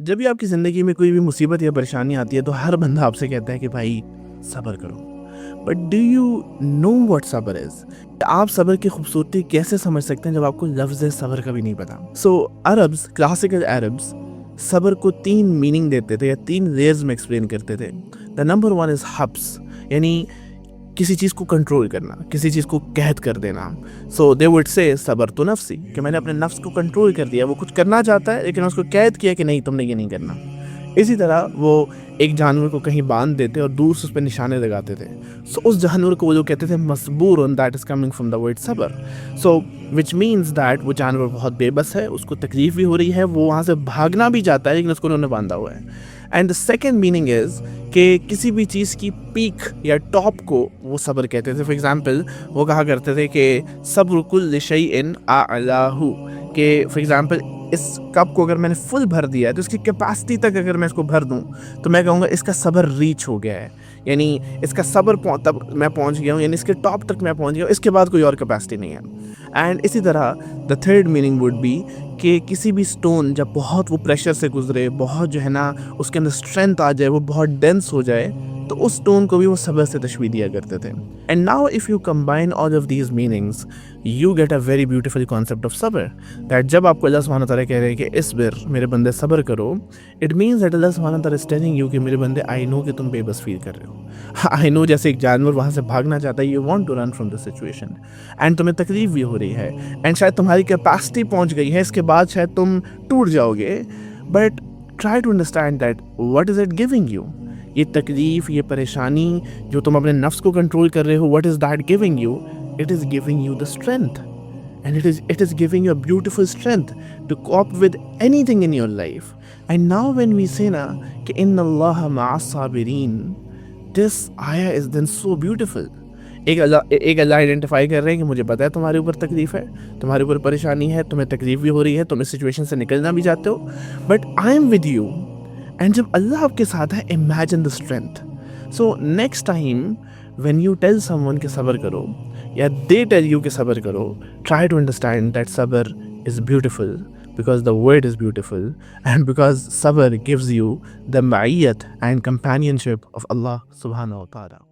جب بھی آپ کی زندگی میں کوئی بھی مصیبت یا پریشانی آتی ہے تو ہر بندہ آپ سے کہتا ہے کہ بھائی صبر کرو. But do you know what صبر از؟ آپ صبر کی خوبصورتی کیسے سمجھ سکتے ہیں جب آپ کو لفظ صبر کا بھی نہیں پتا؟ سو عربس، کلاسیکل عربس صبر کو 3 میننگ دیتے تھے یا 3 لیئرز میں ایکسپلین کرتے تھے. دا نمبر 1 از حبس، یعنی کسی چیز کو کنٹرول کرنا، کسی چیز کو قید کر دینا. سو دے وڈ سے صبر تو نفسی، کہ میں نے اپنے نفس کو کنٹرول کر دیا، وہ کچھ کرنا چاہتا ہے لیکن اس کو قید کیا کہ نہیں تم نے یہ نہیں کرنا. اسی طرح وہ ایک جانور کو کہیں باندھ دیتے اور دور سے اس پہ نشانے لگاتے تھے. سو اس جانور کو وہ جو کہتے تھے مصبور، that is coming from the word صبر. سو وچ مینس دیٹ وہ جانور بہت بے بس ہے، اس کو تکلیف بھی ہو رہی ہے، وہ وہاں سے بھاگنا بھی چاہتا ہے لیکن اس کو انہوں نے باندھا ہوا ہے. And the second meaning is کہ کسی بھی چیز کی پیک یا ٹاپ کو وہ صبر کہتے تھے. فار ایگزامپل وہ کہا کرتے تھے کہ صبر کل شیء اعلاہ، کہ فار ایگزامپل اس کپ کو اگر میں نے فل بھر دیا ہے تو اس کی کیپیسٹی تک اگر میں اس کو بھر دوں تو میں کہوں گا اس کا صبر ریچ ہو گیا ہے، یعنی اس کا صبر تب میں پہنچ گیا ہوں، یعنی اس کے ٹاپ تک میں پہنچ گیا ہوں، اس کے بعد کوئی اور کیپیسٹی نہیں ہے. اینڈ اسی طرح the third meaning would be کہ کسی بھی اسٹون جب بہت وہ پریشر سے گزرے، بہت جو ہے نا اس کے اندر اسٹرینتھ آ جائے، وہ بہت ڈینس ہو جائے، تو اس اسٹون کو بھی وہ صبر سے تشبیہ دیا کرتے تھے. And now if you combine all of these meanings you get a very beautiful concept of صبر. دیٹ جب آپ کو اللہ سبحانہ تعالیٰ کہہ رہے ہیں کہ اصبر، میرے بندے صبر کرو، اٹ مینس دیٹ اللہ سبحانہ تعالیٰ از ٹیلنگ یو کہ میرے بندے آئی نو کہ تم بے بس فیل کر رہے ہو. آئی نو جیسے ایک جانور وہاں سے بھاگنا چاہتا ہے، you want to run from the situation, and تمہیں تکلیف بھی ہو رہی ہے، اینڈ شاید تمہاری کیپیسٹی پہنچ گئی ہے، اس کے بعد شاید تم ٹوٹ جاؤ گے. But try to understand that what is it giving you. یہ تکلیف، یہ پریشانی جو تم اپنے نفس کو کنٹرول کر رہے ہو، what is that giving you? It is giving you the strength. And it is giving you a beautiful strength to cope with anything in your life. And now when we say na کہ ان اللہ مع الصابرین، this ayah is then so beautiful. ایک اللہ identify کر رہے ہیں کہ مجھے پتا ہے تمہارے اوپر تکلیف ہے، تمہارے اوپر پریشانی ہے، تمہیں تکلیف بھی ہو رہی ہے، تم اس سچویشن سے نکلنا بھی چاہتے ہو، but I am with you. And جب اللہ آپ کے ساتھ ہے، imagine the strength. So next time when you tell someone کہ صبر کرو یا they tell you کہ صبر کرو, try to understand that صبر is beautiful because the word is beautiful and because صبر gives you the معیت and companionship of Allah subhanahu wa ta'ala.